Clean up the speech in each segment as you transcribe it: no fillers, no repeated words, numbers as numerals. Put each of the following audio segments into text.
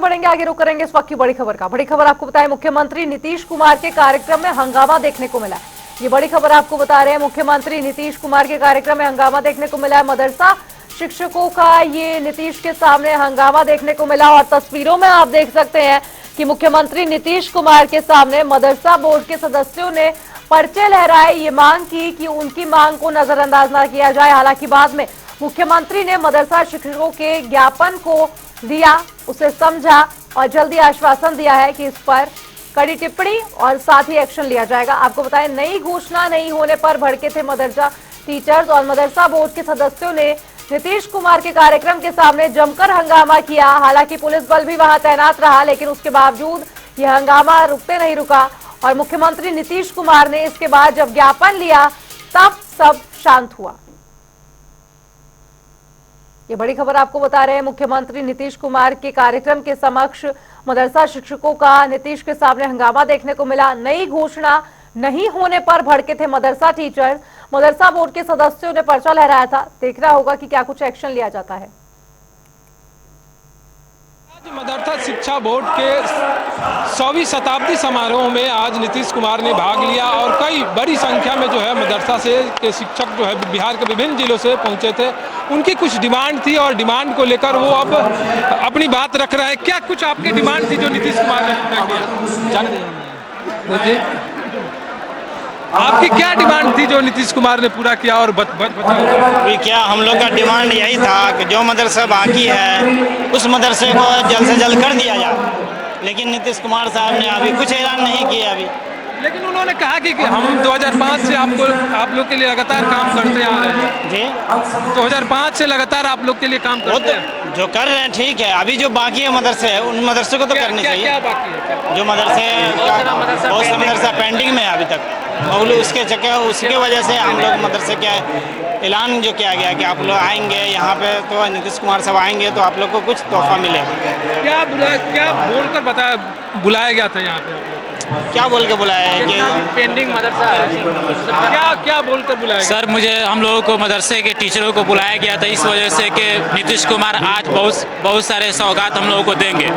बढ़ेंगे आगे, रुक करेंगे इस वक्त की बड़ी खबर का। बड़ी खबर आपको बताएं, मुख्यमंत्री नीतीश कुमार के कार्यक्रम में हंगामा देखने को मिला है। ये बड़ी खबर आपको बता रहे हैं, मुख्यमंत्री नीतीश कुमार के कार्यक्रम में हंगामा देखने को मिला है। मदरसा शिक्षकों का ये नीतीश के सामने हंगामा देखने को मिला और तस्वीरों में आप देख सकते हैं कि मुख्यमंत्री नीतीश कुमार के सामने मदरसा बोर्ड के सदस्यों ने पर्चे लहराए, ये मांग की कि उनकी मांग को नजरअंदाज न किया जाए। हालांकि बाद में मुख्यमंत्री ने मदरसा शिक्षकों के ज्ञापन को दिया, उसे समझा और जल्दी आश्वासन दिया है कि इस पर कड़ी टिप्पणी और साथ ही एक्शन लिया जाएगा। आपको बताएं, नई घोषणा नहीं होने पर भड़के थे मदरसा टीचर्स और मदरसा बोर्ड के सदस्यों ने नीतीश कुमार के कार्यक्रम के सामने जमकर हंगामा किया। हालांकि पुलिस बल भी वहां तैनात रहा, लेकिन उसके बावजूद यह हंगामा रुकते नहीं रुका और मुख्यमंत्री नीतीश कुमार ने इसके बाद जब ज्ञापन लिया तब सब शांत हुआ। ये बड़ी खबर आपको बता रहे हैं, मुख्यमंत्री नीतीश कुमार के कार्यक्रम के समक्ष मदरसा शिक्षकों का नीतीश के सामने हंगामा देखने को मिला। नई घोषणा नहीं होने पर भड़के थे मदरसा टीचर्स, मदरसा बोर्ड के सदस्यों ने पर्चा लहराया था। देखना होगा कि क्या कुछ एक्शन लिया जाता है। मदरसा शिक्षा बोर्ड के 100वीं शताब्दी समारोह में आज नीतीश कुमार ने भाग लिया और कई बड़ी संख्या में जो है मदरसा से के शिक्षक जो है बिहार के विभिन्न जिलों से पहुंचे थे। उनकी कुछ डिमांड थी और डिमांड को लेकर वो अब अपनी बात रख रहे हैं। क्या कुछ आपकी डिमांड थी जो नीतीश कुमार ने पूरा किया? आपकी क्या डिमांड थी जो नीतीश कुमार ने पूरा किया और क्या हम लोग का डिमांड यही था कि जो मदरसा बाकी है उस मदरसे को जल्द से जल्द कर दिया जाए, लेकिन नीतीश कुमार साहब ने अभी कुछ ऐलान नहीं किया अभी। लेकिन उन्होंने कहा कि हम 2005 से आप लोग के लिए लगातार काम करते आ रहे हैं। जी, 2005 से लगातार आप लोग के लिए काम करते हैं। जो कर रहे हैं ठीक है, अभी जो बाकी है मदरसे है उन मदरसे को तो करने चाहिए। क्या बाकी है? जो मदरसे बहुत से मदरसा पेंडिंग में है अभी तक, और उसके वजह से हम लोग मदरसे का ऐलान जो किया गया कि आप लोग आएंगे यहाँ पे तो नीतीश कुमार साहब आएंगे तो आप लोग को कुछ तोहफा मिलेगा। क्या बोलकर बुलाया गया था यहाँ पे? क्या बोल के बुलाया है कि पेंडिंग मदरसा है? क्या बोलकर बुलाया? सर, हम लोगों को मदरसे के टीचरों को बुलाया गया था इस वजह से कि नीतीश कुमार आज बहुत सारे सौगात हम लोगों को देंगे।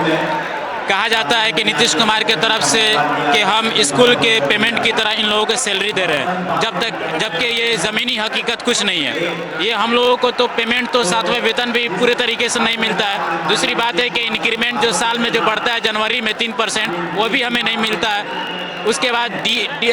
कहा जाता है कि नीतीश कुमार की तरफ से कि हम स्कूल के पेमेंट की तरह इन लोगों को सैलरी दे रहे हैं, जबकि ये ज़मीनी हकीकत कुछ नहीं है। ये हम लोगों को तो पेमेंट तो 7वें वेतन भी पूरे तरीके से नहीं मिलता है। दूसरी बात है कि इंक्रीमेंट जो साल में जो बढ़ता है जनवरी में 3%, वो भी हमें नहीं मिलता है। उसके बाद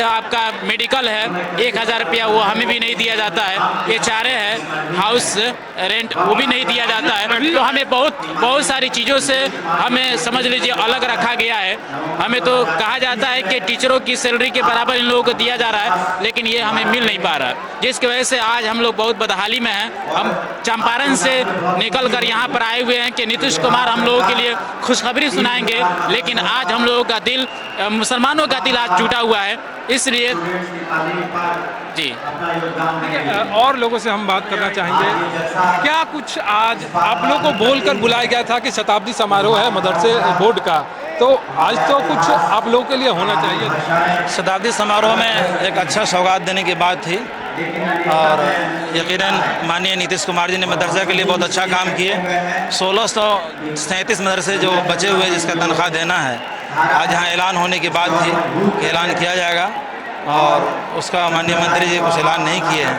आपका मेडिकल है 1000 रुपया, वो हमें भी नहीं दिया जाता है। HRA है, हाउस रेंट, वो भी नहीं दिया जाता है। तो हमें बहुत सारी चीज़ों से हमें समझ लीजिए अलग रखा गया है। हमें तो कहा जाता है कि टीचरों की सैलरी के बराबर इन लोगों को दिया जा रहा है, लेकिन ये हमें मिल नहीं पा रहा है, जिसकी वजह से आज हम लोग बहुत बदहाली में हैं। हम चंपारण से निकल कर यहाँ पर आए हुए हैं कि नीतीश कुमार हम लोगों के लिए खुशखबरी सुनाएंगे, लेकिन आज हम लोगों का दिल, मुसलमानों का दिल आज टूटा हुआ है। इसलिए जी, और लोगों से हम बात करना चाहेंगे। क्या कुछ आज आप लोगों को बोलकर बुलाया गया था कि शताब्दी समारोह है मदरसे बोर्ड का, तो आज तो कुछ आप लोगों के लिए होना चाहिए। शताब्दी समारोह में एक अच्छा सौगात देने की बात थी और यकीनन माननीय नीतीश कुमार जी ने मदरसा के लिए बहुत अच्छा काम किए। 1637 मदरसे जो बचे हुए जिसका तनख्वाह देना है, आज यहाँ ऐलान होने की बात थी कि ऐलान किया जाएगा और उसका माननीय मंत्री जी कुछ ऐलान नहीं किए हैं।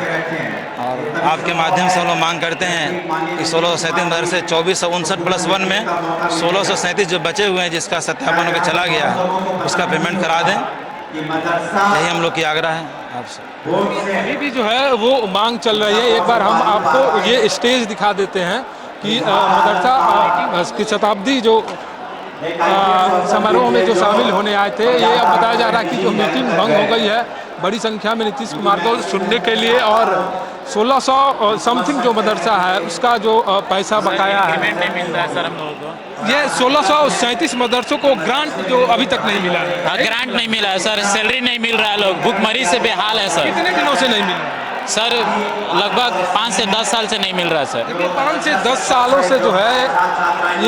और आपके माध्यम से हम लोग मांग करते हैं कि 1637 मदरसे 2459+1 में 1637 जो बचे हुए हैं जिसका सत्यापन होकर चला गया है उसका पेमेंट करा दें, यही हम लोग की आग्रह है आपसे। अभी भी जो है वो मांग चल रही है। एक बार हम आपको ये स्टेज दिखा देते हैं कि मदरसा की शताब्दी जो समारोह में जो शामिल होने आए थे, ये अब बताया जा रहा है कि जो मीटिंग भंग हो गई है बड़ी संख्या में नीतीश कुमार को सुनने के लिए, और 1600 समथिंग जो मदरसा है उसका जो पैसा बकाया है नहीं मिल रहा है सर हम लोगों को। ये 1637 मदरसों को ग्रांट जो अभी तक नहीं मिला है। ग्रांट नहीं मिला है सर, सैलरी नहीं मिल रहा है, लोग भूखमरी से बेहाल है सर। कितने दिनों से नहीं मिला सर? लगभग 5 से 10 साल से नहीं मिल रहा है सर। 5 से 10 सालों से जो है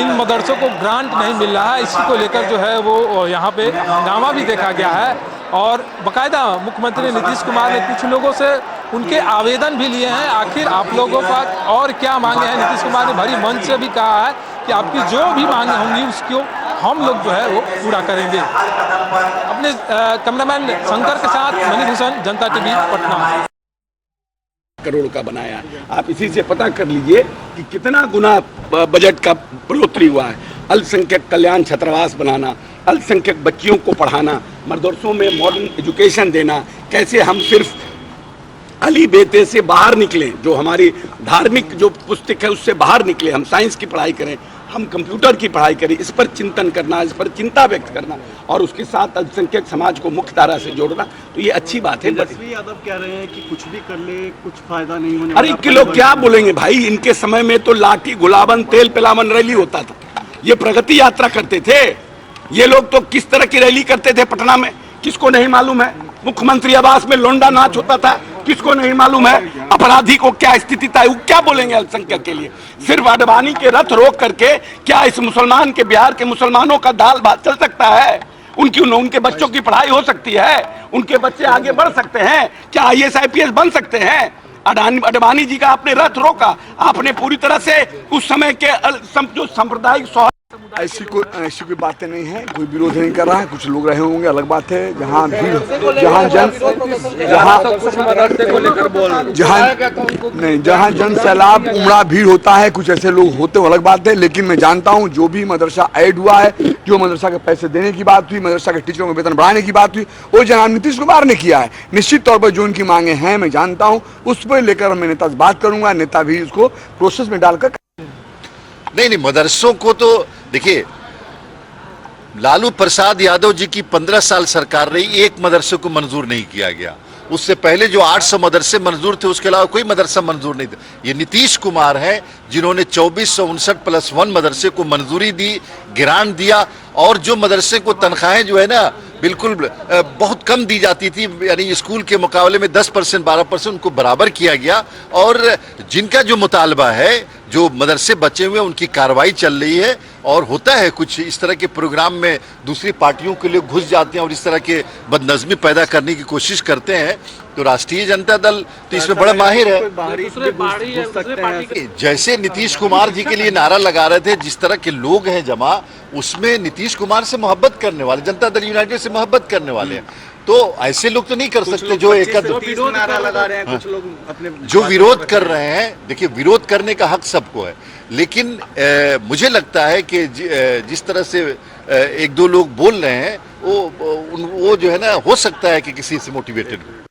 इन मदरसों को ग्रांट नहीं मिल रहा है। इसी को लेकर जो है वो यहाँ पे हंगामा भी देखा गया है और बाकायदा मुख्यमंत्री नीतीश कुमार ने कुछ लोगों से उनके आवेदन भी लिए हैं। आखिर आप लोगों का और क्या मांगे हैं? नीतीश कुमार ने भरी मंच से भी कहा है कि आपकी जो भी मांग होंगी उसको हम लोग जो है वो पूरा करेंगे। अपने कैमरामैन शंकर के साथ मणिभूषण, जनता टीवी, पटना। करोड़ का बनाया, आप इसी से पता कर लीजिए कि कितना गुना बजट का बढ़ोतरी हुआ है। अल्पसंख्यक कल्याण छात्रावास बनाना, अल्पसंख्यक बच्चियों को पढ़ाना, मदरसों में मॉडर्न एजुकेशन देना, कैसे हम सिर्फ अली बेते से बाहर निकलें, जो हमारी धार्मिक जो पुस्तक है उससे बाहर निकले, हम साइंस की पढ़ाई करें, हम कंप्यूटर की पढ़ाई करें, इस पर चिंतन करना, इस पर चिंता व्यक्त करना और उसके साथ अल्पसंख्यक समाज को मुख्य धारा से जोड़ना, तो ये अच्छी बात है। तेजस्वी यादव कह रहे हैं कि कुछ भी कर ले कुछ फायदा नहीं होने। अरे कि लोग क्या बोलेंगे भाई, इनके समय में तो लाठी गुलाबन तेल पिलावन रैली होता था, ये प्रगति यात्रा करते थे। ये लोग तो किस तरह की रैली करते थे पटना में, किसको नहीं मालूम है। मुख्यमंत्री आवास में लोंडा नाच होता था, किसको नहीं मालूम है। अपराधी को क्या स्थिति था, वो क्या बोलेंगे अल्पसंख्यक के लिए। सिर्फ अडवाणी के रथ रोक करके क्या इस मुसलमान के, बिहार के मुसलमानों का दाल भात चल सकता है? उनके बच्चों की पढ़ाई हो सकती है, उनके बच्चे आगे बढ़ सकते हैं, क्या IAS IPS बन सकते हैं? अडवाणी जी का आपने रथ रोका, आपने पूरी तरह से उस समय के जो सांप्रदायिक ऐसी कोई बातें नहीं है, कोई विरोध नहीं कर रहा है। कुछ लोग रहे होंगे, अलग बात है। जहाँ जन सैलाब उमड़ा भीड़ होता है, कुछ ऐसे लोग होते हो, अलग बात है। लेकिन मैं जानता हूँ जो भी मदरसा ऐड हुआ है, जो मदरसा के पैसे देने की बात हुई, मदरसा के टीचरों को वेतन बढ़ाने की बात हुई, वो जनाब नीतीश कुमार ने किया है। निश्चित तौर पर जो उनकी मांगे हैं मैं जानता हूँ, उस पर लेकर मैं नेता से बात करूंगा, नेता भी उसको प्रोसेस में डालकर। नहीं, मदरसों को तो देखिए, लालू प्रसाद यादव जी की 15 साल सरकार रही, एक मदरसे को मंजूर नहीं किया गया। उससे पहले जो 800 मदरसे मंजूर थे, उसके अलावा कोई मदरसा मंजूर नहीं था। ये नीतीश कुमार हैं जिन्होंने 2459+1 मदरसे को मंजूरी दी, ग्रांट दिया। और जो मदरसे को तनख्वाहें जो है ना बिल्कुल बहुत कम दी जाती थी, यानी स्कूल के मुकाबले में 10% 12% उनको बराबर किया गया। और जिनका जो मुतालबा है, जो मदरसे बचे हुए उनकी कार्रवाई चल रही है। और होता है कुछ इस तरह के प्रोग्राम में दूसरी पार्टियों के लिए घुस जाते हैं और इस तरह के बदनज़मी पैदा करने की कोशिश करते हैं। तो राष्ट्रीय जनता दल तो इसमें बड़ा माहिर है। जैसे नीतीश कुमार जी के लिए नारा लगा रहे थे, जिस तरह के लोग हैं जमा, उसमें नीतीश कुमार से मोहब्बत करने वाले, जनता दल यूनाइटेड से मोहब्बत करने वाले हैं। तो ऐसे लोग तो नहीं कर सकते जो एक नारा लगा रहे हैं। कुछ लोग अपने जो विरोध कर रहे हैं, देखिए विरोध करने का हक सबको है, लेकिन मुझे लगता है कि जिस तरह से एक दो लोग बोल रहे हैं वो जो है ना, हो सकता है कि किसी से मोटिवेटेड हो।